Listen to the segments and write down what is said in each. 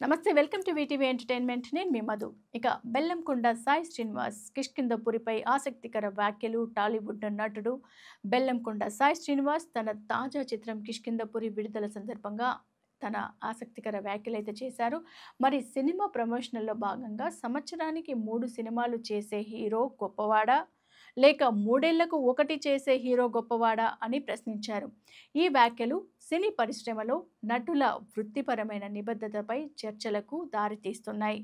నమస్తే welcome to VTV entertainment నేను మీ మధు. ఇక బెల్లంకొండ సాయి శ్రీనివాస్ కిష్కింధపురిపై ఆసక్తికర వ్యాఖ్యలు. టాలీవుడ్ నటుడు బెల్లంకొండ సాయి శ్రీనివాస్ తన తాజా చిత్రం కిష్కింధపురి విడుదల సందర్భంగా తన ఆసక్తికర వ్యాఖ్యలైతే చేశారు. మరి సినిమా ప్రమోషనల్లో భాగంగా సంవత్సరానికి 3 సినిమాలు చేసే హీరో గొప్పవాడా? లేక 3 ఏళ్లకు ఒకటి చేసే హీరో గొప్పవాడా అని ప్రశ్నించారు. ఈ వ్యాఖ్యలు సినీ పరిశ్రమలో నటుల వృత్తిపరమైన నిబద్ధతపై చర్చలకు దారితీస్తున్నాయి.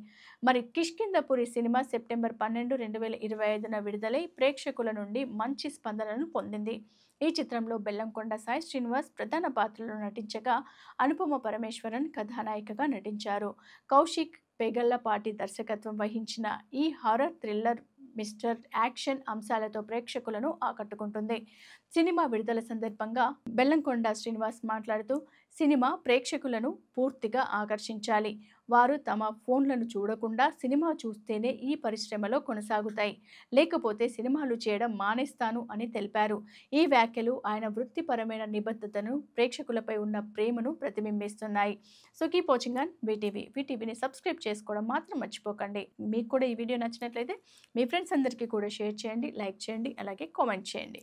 మరి 'కిష్కింధపురి' సినిమా సెప్టెంబర్ 12, 2025న విడుదలై ప్రేక్షకుల నుండి మంచి స్పందనను పొందింది. ఈ చిత్రంలో బెల్లంకొండ సాయి శ్రీనివాస్ ప్రధాన పాత్రలో నటించగా, అనుపమ పరమేశ్వరన్ కథానాయికగా నటించారు. కౌశిక్ పెగల్లపాటి దర్శకత్వం వహించిన ఈ హారర్ థ్రిల్లర్ మిస్టర్ యాక్షన్ అంశాలతో ప్రేక్షకులను ఆకట్టుకుంటుంది. సినిమా విడుదల సందర్భంగా బెల్లంకొండ శ్రీనివాస్ మాట్లాడుతూ, సినిమా ప్రేక్షకులను పూర్తిగా ఆకర్షించాలి. వారు తమ ఫోన్లను చూడకుండా సినిమా చూస్తేనే ఈ పరిశ్రమలో కొనసాగుతాయి. లేకపోతే సినిమాలు చేయడం మానేస్తాను అని తెలిపారు. ఈ వ్యాఖ్యలు ఆయన వృత్తిపరమైన నిబద్ధతను, ప్రేక్షకులపై ఉన్న ప్రేమను ప్రతిబింబిస్తున్నాయి. So keep watching on VTV. వీటీవీని సబ్స్క్రైబ్ చేసుకోవడం మాత్రం మర్చిపోకండి. మీకు కూడా ఈ వీడియో నచ్చినట్లయితే మీ ఫ్రెండ్స్ అందరికీ కూడా షేర్ చేయండి, లైక్ చేయండి, అలాగే కామెంట్ చేయండి.